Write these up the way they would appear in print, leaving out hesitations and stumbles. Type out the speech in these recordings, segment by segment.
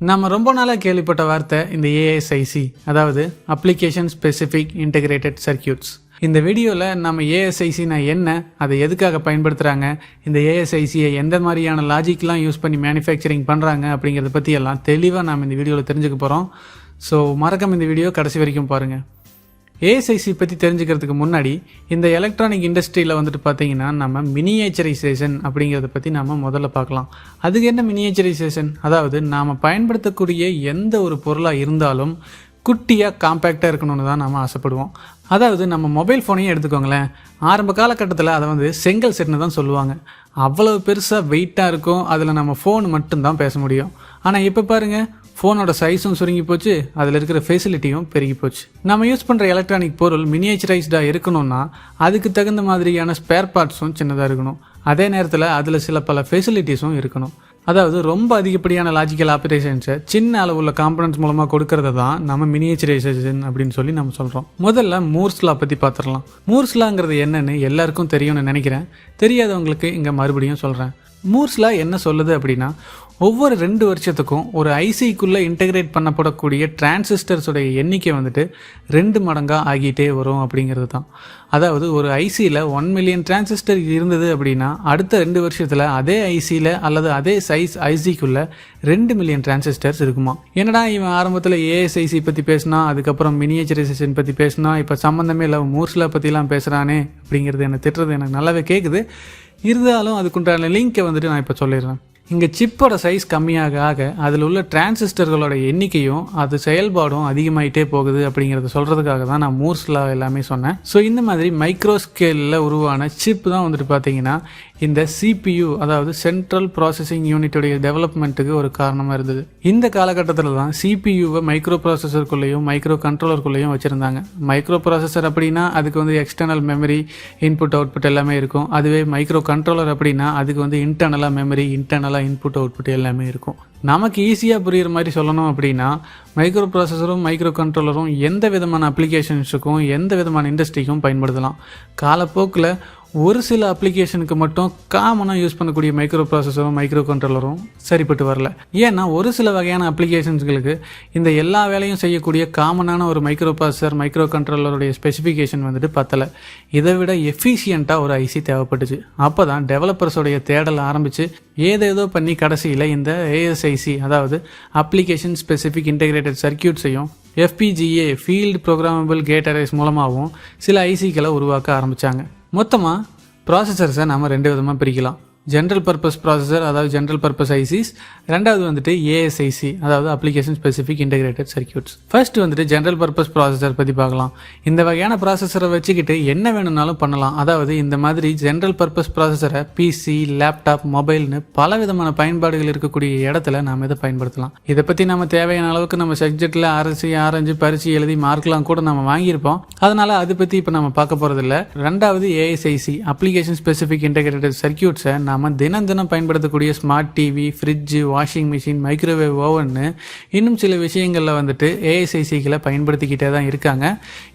நம்ம ரொம்ப நாளாக கேள்விப்பட்ட வார்த்தை இந்த ஏஎஸ்ஐசி, அதாவது அப்ளிகேஷன் ஸ்பெசிஃபிக் இன்டகிரேட்டட் சர்க்கியூட்ஸ். இந்த வீடியோவில் நம்ம ஏஎஸ்ஐசினா என்ன, அதை எதுக்காக பயன்படுத்துகிறாங்க, இந்த ஏஎஸ்ஐசியை எந்த மாதிரியான லாஜிக்லாம் யூஸ் பண்ணி மேனுஃபேக்சரிங் பண்ணுறாங்க அப்படிங்கிறத பற்றி எல்லாம் தெளிவாக நம்ம இந்த வீடியோவில் தெரிஞ்சுக்க போகிறோம். ஸோ மறக்காம இந்த வீடியோ கடைசி வரைக்கும் பாருங்கள். ஏஎஸ்ஐசி பற்றி தெரிஞ்சுக்கிறதுக்கு முன்னாடி இந்த எலக்ட்ரானிக் இண்டஸ்ட்ரியில் வந்துட்டு பார்த்தீங்கன்னா நம்ம மினியேச்சரைசேஷன் அப்படிங்கிறத பற்றி நம்ம முதல்ல பார்க்கலாம். அதுக்கு என்ன மினியேச்சரைசேஷன்? அதாவது நாம் பயன்படுத்தக்கூடிய எந்த ஒரு பொருளாக இருந்தாலும் குட்டியாக காம்பேக்டாக இருக்கணும்னு தான் நம்ம ஆசைப்படுவோம். அதாவது நம்ம மொபைல் ஃபோனையும் எடுத்துக்கோங்களேன். ஆரம்ப காலகட்டத்தில் அதை வந்து செங்கல் செட்னு தான் சொல்லுவாங்க. அவ்வளோ பெருசாக வெயிட்டாக இருக்கும், அதில் நம்ம ஃபோன் மட்டும்தான் பேச முடியும். ஆனால் இப்போ பாருங்கள், ஃபோனோட சைஸும் சுருங்கி போச்சு, அதில் இருக்கிற ஃபெசிலிட்டியும் பெருகி போச்சு. நம்ம யூஸ் பண்ணுற எலக்ட்ரானிக் பொருள் மினியேச்சரைஸ்டாக இருக்கணும்னா அதுக்கு தகுந்த மாதிரியான ஸ்பேர் பார்ட்ஸும் சின்னதாக இருக்கணும். அதே நேரத்தில் அதில் சில பல ஃபெசிலிட்டிஸும் இருக்கணும். அதாவது ரொம்ப அதிகப்படியான லாஜிக்கல் ஆப்ரேஷன்ஸை சின்ன அளவுள்ள காம்பனன்ட்ஸ் மூலமாக கொடுக்கறது தான் நம்ம மினியேச்சரைசேஷன் அப்படின்னு சொல்லி நம்ம சொல்கிறோம். முதல்ல மூர்ஸ் லா பற்றி பார்த்துடலாம். மூர்ஸ் லாங்கிறது என்னன்னு எல்லாருக்கும் தெரியும்னு நினைக்கிறேன். தெரியாதவங்களுக்கு இங்கே மறுபடியும் சொல்கிறேன். மூர்ஸ் லா என்ன சொல்லுது அப்படின்னா, ஒவ்வொரு 2 வருஷத்துக்கும் ஒரு ஐசிக்குள்ளே இன்டகிரேட் பண்ணப்படக்கூடிய டிரான்சிஸ்டர்ஸோடைய எண்ணிக்கை வந்துட்டு 2 மடங்காக ஆகிட்டே வரும் அப்படிங்கிறது தான். அதாவது ஒரு ஐசியில் 1 மில்லியன் டிரான்சிஸ்டர் இருந்தது அப்படின்னா அடுத்த 2 வருஷத்தில் அதே ஐசியில் அல்லது அதே சைஸ் ஐசிக்குள்ளே 2 மில்லியன் டிரான்சிஸ்டர்ஸ் இருக்குமா. என்னடா இவன் ஆரம்பத்தில் ஏஎஸ்ஐசி பற்றி பேசினா, அதுக்கப்புறம் மினியேச்சரைசேஷன் பற்றி பேசினா, இப்போ சம்மந்தமே இல்லை மூர்ஸ்லா பற்றிலாம் பேசுகிறானே அப்படிங்கிறது என்ன திட்டுறது எனக்கு நல்லாவே கேட்குது. இருந்தாலும் அதுக்குண்டான லிங்கை வந்துட்டு நான் இப்போ சொல்லிடுறேன். இங்கே சிப்போட சைஸ் கம்மியாக ஆக அதில் உள்ள டிரான்சிஸ்டர்களோட எண்ணிக்கையும் அது செயல்பாடும் அதிகமாகிட்டே போகுது அப்படிங்கிறத சொல்கிறதுக்காக தான் நான் மூர்ஸ் லா எல்லாமே சொன்னேன். ஸோ இந்த மாதிரி மைக்ரோ ஸ்கேலில் உருவான சிப் தான் வந்துட்டு பார்த்தீங்கன்னா இந்த சிபியு, அதாவது சென்ட்ரல் ப்ராசஸிங் யூனிட்டுடைய டெவலப்மெண்ட்டுக்கு ஒரு காரணமாக இருந்தது. இந்த காலகட்டத்தில் தான் சிபியுவை மைக்ரோ ப்ராசஸருக்குள்ளேயும் மைக்ரோ கண்ட்ரோலருக்குள்ளேயும் வச்சுருந்தாங்க. மைக்ரோ ப்ராசஸர் அப்படின்னா அதுக்கு வந்து எக்ஸ்டர்னல் மெமரி, இன்புட் அவுட்புட் எல்லாமே இருக்கும். அதுவே மைக்ரோ கண்ட்ரோலர் அப்படின்னா அதுக்கு வந்து இன்டர்னலாக மெமரி, இன்டர்னலாக இன்புட் அவுட்புட் எல்லாமே இருக்கும். நமக்கு ஈஸியாக புரிகிற மாதிரி சொல்லணும் அப்படின்னா, மைக்ரோ ப்ராசஸரும் மைக்ரோ கண்ட்ரோலரும் எந்த விதமான அப்ளிகேஷன்ஸுக்கும் எந்த விதமான இண்டஸ்ட்ரிக்கும் பயன்படுத்தலாம். காலப்போக்கில் ஒரு சில அப்ளிகேஷனுக்கு மட்டும் காமனாக யூஸ் பண்ணக்கூடிய மைக்ரோ ப்ராசஸரும் மைக்ரோ கண்ட்ரோலரும் சரிப்பட்டு வரல. ஏன்னா ஒரு சில வகையான அப்ளிகேஷன்ஸ்களுக்கு இந்த எல்லா வேலையும் செய்யக்கூடிய காமனான ஒரு மைக்ரோ ப்ராசஸர் மைக்ரோ கண்ட்ரோலருடைய ஸ்பெசிஃபிகேஷன் வந்துட்டு பத்தலை. இதை விட எஃபிஷியண்ட்டாக ஒரு ஐசி தேவைப்பட்டுச்சு. அப்போ தான் டெவலப்பர்ஸோடைய தேடல் ஆரம்பித்து ஏதேதோ பண்ணி கடைசியில் இந்த ஏஎஸ்ஐசி, அதாவது அப்ளிகேஷன் ஸ்பெசிஃபிக் இன்டகிரேட்டட் சர்க்கியூட்ஸையும் FPGA field programmable gate arrays மூலமாகவும் சில ஐசிக்களை உருவாக்க ஆரம்பித்தாங்க. மொத்தமாக ப்ராசஸர்ஸை நம்ம 2 விதமாக பிரிக்கலாம். ஜென்ரல் பர்பஸ் ப்ராசஸர், அதாவது ஜென்ரல் பர்பஸ் ஐசிஸ். ரெண்டாவது வந்துட்டு ஏஎஸ்ஐசி, அதாவது application specific integrated circuits. First வந்துட்டு ஜென்ரல் பர்பஸ் ப்ராசஸர் பற்றி பார்க்கலாம். இந்த வகையான ப்ராசஸரை வச்சுக்கிட்டு என்ன வேணும்னாலும் பண்ணலாம். அதாவது இந்த மாதிரி ஜென்ரல் பர்பஸ் ப்ராசஸரை பிசி, லேப்டாப், மொபைல்னு பல விதமான பயன்பாடுகள் இருக்கக்கூடிய இடத்துல நாம் இதை பயன்படுத்தலாம். இதை பற்றி நம்ம தேவையான அளவுக்கு நம்ம சப்ஜெக்டில் ஆராய்ஞ்சு பரிச்சு எழுதி மார்க்லாம் கூட நம்ம வாங்கியிருப்போம். அதனால் அதை பற்றி இப்போ நம்ம பார்க்க போகிறதில்ல. ரெண்டாவது ஏஎஸ்ஐசி, அப்ளிகேஷன் ஸ்பெசிஃபிக் இன்டகிரேட்டட் சர்க்கியூட்ஸை நம்ம தினம் பயன்படுத்தக்கூடிய smart TV, fridge, washing machine, microwave ஓவன்னு இன்னும் சில விஷயங்களில் வந்துட்டு ஏஎஸ்ஐசிகளை பயன்படுத்திக்கிட்டே தான் இருக்காங்க.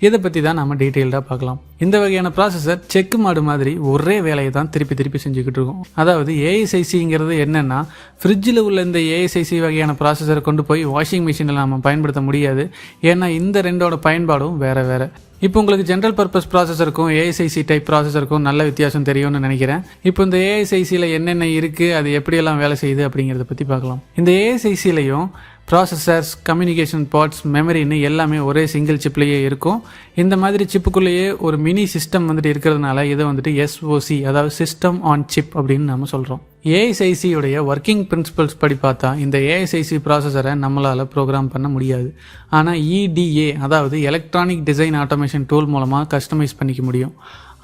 இதை பற்றி தான் நம்ம டீட்டெயில்டாக பார்க்கலாம். இந்த வகையான ப்ராசஸர் செக்கு மாடு மாதிரி ஒரே வேலையை தான் திருப்பி செஞ்சுக்கிட்டு இருக்கோம். அதாவது ஏஎஸ்ஐசிங்கிறது என்னென்னா, ஃப்ரிட்ஜில் உள்ள இந்த ஏஎஸ்ஐசி வகையான ப்ராசஸரை கொண்டு போய் வாஷிங் மிஷினில் நம்ம பயன்படுத்த முடியாது. ஏன்னா இந்த ரெண்டோட பயன்பாடும் வேறு. இப்போ உங்களுக்கு ஜென்ரல் பர்பஸ் ப்ராசஸருக்கும் ஏஎஸ்ஐசி டைப் ப்ராசஸருக்கும் நல்ல வித்தியாசம் தெரியும்னு நினைக்கிறேன். இப்போ இந்த ஏஎஸ்ஐசியில் என்னென்ன இருக்குது, அது எப்படியெல்லாம் வேலை செய்யுது அப்படிங்கிறத பற்றி பார்க்கலாம். இந்த ஏஎஸ்ஐசிலையும் ப்ராசஸர்ஸ், கம்யூனிகேஷன் பார்ட்ஸ், மெமரின்னு எல்லாமே ஒரே சிங்கிள் சிப்லேயே இருக்கும். இந்த மாதிரி சிப்புக்குள்ளேயே ஒரு மினி சிஸ்டம் வந்துட்டு இருக்கிறதுனால இதை வந்துட்டு SOC, அதாவது சிஸ்டம் ஆன் சிப் அப்படின்னு நம்ம சொல்கிறோம். ஏஎஸ்ஐசியுடைய ஒர்க்கிங் பிரின்சிபல்ஸ் படி பார்த்தா இந்த ஏஎஸ்ஐசி ப்ராசஸரை நம்மளால் ப்ரோக்ராம் பண்ண முடியாது. ஆனால் EDA, அதாவது எலக்ட்ரானிக் டிசைன் ஆட்டோமேஷன் டூல் மூலமாக கஸ்டமைஸ் பண்ணிக்க முடியும்.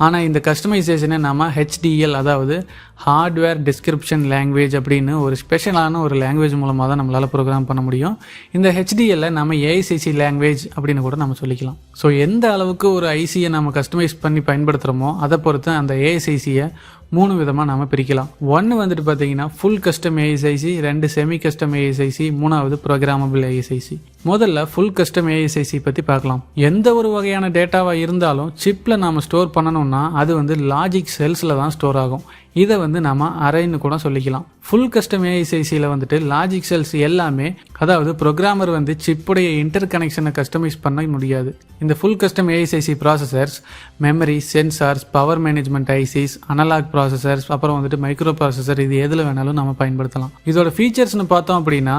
ஆனால் இந்த கஸ்டமைசேஷனை நம்ம HDL, அதாவது ஹார்ட்வேர் டிஸ்கிரிப்ஷன் லாங்குவேஜ் அப்படின்னு ஒரு ஸ்பெஷலான ஒரு லாங்குவேஜ் மூலமாக தான் நம்மளால் ப்ரோக்ராம் பண்ண முடியும். இந்த HDL நம்ம ஏஐசிசி லாங்குவேஜ் அப்படின்னு கூட நம்ம சொல்லிக்கலாம். ஸோ எந்த அளவுக்கு ஒரு ஐசியை நம்ம கஸ்டமைஸ் பண்ணி பயன்படுத்துகிறோமோ அதை பொறுத்து அந்த ஏஐசிசியை 3 விதமாக நாம் பிரிக்கலாம். ஒன்று வந்துட்டு பார்த்தீங்கன்னா ஃபுல் கஸ்டம் ஏஎஸ்ஐசி, 2 செமி கஸ்டம் ஏஎஸ்ஐசி, 3வது ப்ரோக்ராமபிள் ஏஎஸ்ஐசி. முதல்ல ஃபுல் கஸ்டம் ஏஎஸ்ஐசி பற்றி பார்க்கலாம். எந்த ஒரு வகையான டேட்டாவாக இருந்தாலும் சிப்பில் நாம் ஸ்டோர் பண்ணணும்னா அது வந்து லாஜிக் செல்ஸில் தான் ஸ்டோர் ஆகும். இதை வந்து நம்ம அரேன்னு கூட சொல்லிக்கலாம். ஃபுல் கஸ்டம் ஏஐசிசியில் வந்துட்டு லாஜிக் செல்ஸ் எல்லாமே, அதாவது ப்ரோக்ராமர் வந்து சிப்புடைய இன்டர் கனெக்ஷனை கஸ்டமைஸ் பண்ண முடியாது. இந்த full custom ASIC processors memory, sensors, power management ICs, analog processors, அப்புறம் வந்துட்டு மைக்ரோ ப்ராசஸர், இது எதில் வேணாலும் நம்ம பயன்படுத்தலாம். இதோட ஃபீச்சர்ஸ்னு பார்த்தோம் அப்படின்னா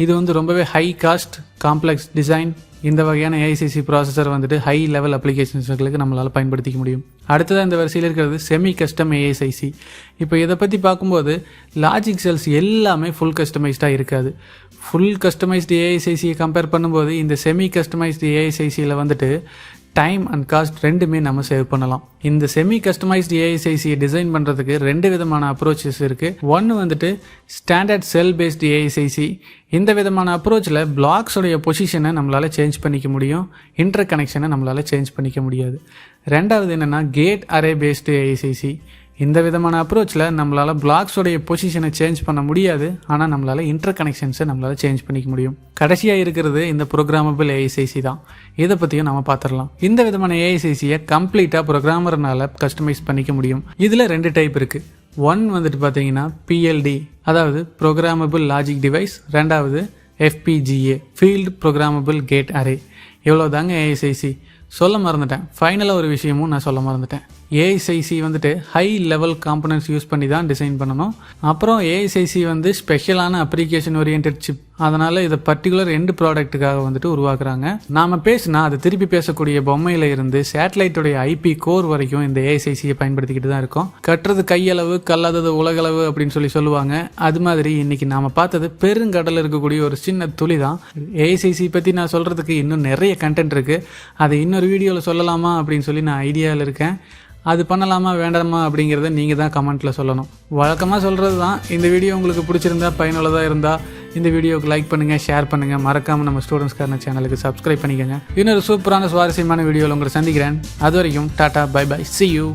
இது வந்து ரொம்பவே ஹை காஸ்ட், காம்ப்ளெக்ஸ் டிசைன். இந்த வகையான ஏஐசிசி ப்ராசஸர் வந்துட்டு ஹை லெவல் அப்ளிகேஷன்ஸ்களுக்கு நம்மளால் பயன்படுத்திக்க முடியும். அடுத்ததாக இந்த வரிசையில் இருக்கிறது செமி கஸ்டம் ஏஐசிசி. இப்போ இதை பற்றி பார்க்கும்போது லாஜிக் செல்ஸ் எல்லாமே ஃபுல் கஸ்டமைஸ்டாக இருக்காது. ஃபுல் கஸ்டமைஸ்டு ஏஐசிசியை கம்பேர் பண்ணும்போது இந்த செமி கஸ்டமைஸ்டு ஏஐசிசியில் வந்துட்டு டைம் அண்ட் காஸ்ட் ரெண்டுமே நம்ம சேவ் பண்ணலாம். இந்த செமி கஸ்டமைஸ்டு ஏஐசிசியை டிசைன் பண்ணுறதுக்கு 2 விதமான அப்ரோச்சஸ் இருக்குது. ஒன்று வந்துட்டு ஸ்டாண்டர்ட் செல் பேஸ்டு ஏஐசிசி. இந்த விதமான அப்ரோச்சில் பிளாக்ஸோடைய பொசிஷனை நம்மளால் சேஞ்ச் பண்ணிக்க முடியும், இன்டர் கனெக்ஷனை நம்மளால் சேஞ்ச் பண்ணிக்க முடியாது. ரெண்டாவது என்னென்னா கேட் அரே பேஸ்டு ஏஐசிசி. இந்த விதமான அப்ரோச்சில் நம்மளால் பிளாக்ஸோடைய பொசிஷனை சேஞ்ச் பண்ண முடியாது, ஆனால் நம்மளால் இன்டர் கனெக்ஷன்ஸை நம்மளால் சேஞ்ச் பண்ணிக்க முடியும். கடைசியாக இருக்கிறது இந்த ப்ரோக்ராமபிள் ஏஐசிசி தான். இதை பற்றியும் நம்ம பார்த்துடலாம். இந்த விதமான ஏஐசிசியை கம்ப்ளீட்டாக ப்ரோக்ராமர்னால் கஸ்டமைஸ் பண்ணிக்க முடியும். இதில் 2 டைப் இருக்குது. ஒன் வந்துட்டு பார்த்தீங்கன்னா பிஎல்டி, அதாவது ப்ரோக்ராமபிள் லாஜிக் டிவைஸ். ரெண்டாவது FPGA, field programmable gate array. இவ்வளோ தாங்க ஏஐசிசி. சொல்ல மறந்துட்டேன், ஃபைனலாக ஒரு விஷயமும் நான் சொல்ல மறந்துட்டேன். ஏஐசிசி வந்துட்டு ஹை லெவல் காம்பனன்ட்ஸ் யூஸ் பண்ணி தான் டிசைன் பண்ணணும். அப்புறம் ஏஐசிசி வந்து ஸ்பெஷலான அப்ளிகேஷன் ஓரியன்ட் சிப், அதனால் இதை பர்டிகுலர் எண்டு ப்ராடக்ட்டுக்காக வந்துட்டு உருவாக்குறாங்க. நாம் பேசினா அது திருப்பி பேசக்கூடிய பொம்மையில் இருந்து சேட்டலைட்டோடைய IP கோர் வரைக்கும் இந்த ஏஐசிசியை பயன்படுத்திக்கிட்டு தான் இருக்கோம். கட்டுறது கையளவு, கல்லாதது உலகளவு அப்படின்னு சொல்லுவாங்க. அது மாதிரி இன்னைக்கு நாம் பார்த்தது பெருங்கடல் இருக்கக்கூடிய ஒரு சின்ன துளி தான். ஏஐசிசி பற்றி நான் சொல்கிறதுக்கு இன்னும் நிறைய கண்டென்ட் இருக்குது. அதை இன்னொரு வீடியோவில் சொல்லலாமா அப்படின்னு சொல்லி நான் ஐடியாவில் இருக்கேன். அது பண்ணலாமா வேண்டாமா அப்படிங்கிறத நீங்கள் தான் கமெண்ட்டில் சொல்லணும். வழக்கமாக சொல்கிறது தான். இந்த வீடியோ உங்களுக்கு பிடிச்சிருந்தா, பயனுள்ளதாக இருந்தால் இந்த வீடியோவுக்கு லைக் பண்ணுங்கள், ஷேர் பண்ணுங்கள். மறக்காமல் நம்ம ஸ்டூடெண்ட்ஸ் கார்னர் சேனலுக்கு சப்ஸ்கிரைப் பண்ணிக்கோங்க. இன்னொரு சூப்பரான சுவாரஸ்யமான வீடியோவில் உங்களை சந்திக்கிறேன். அது வரைக்கும் tata, bye bye, see you.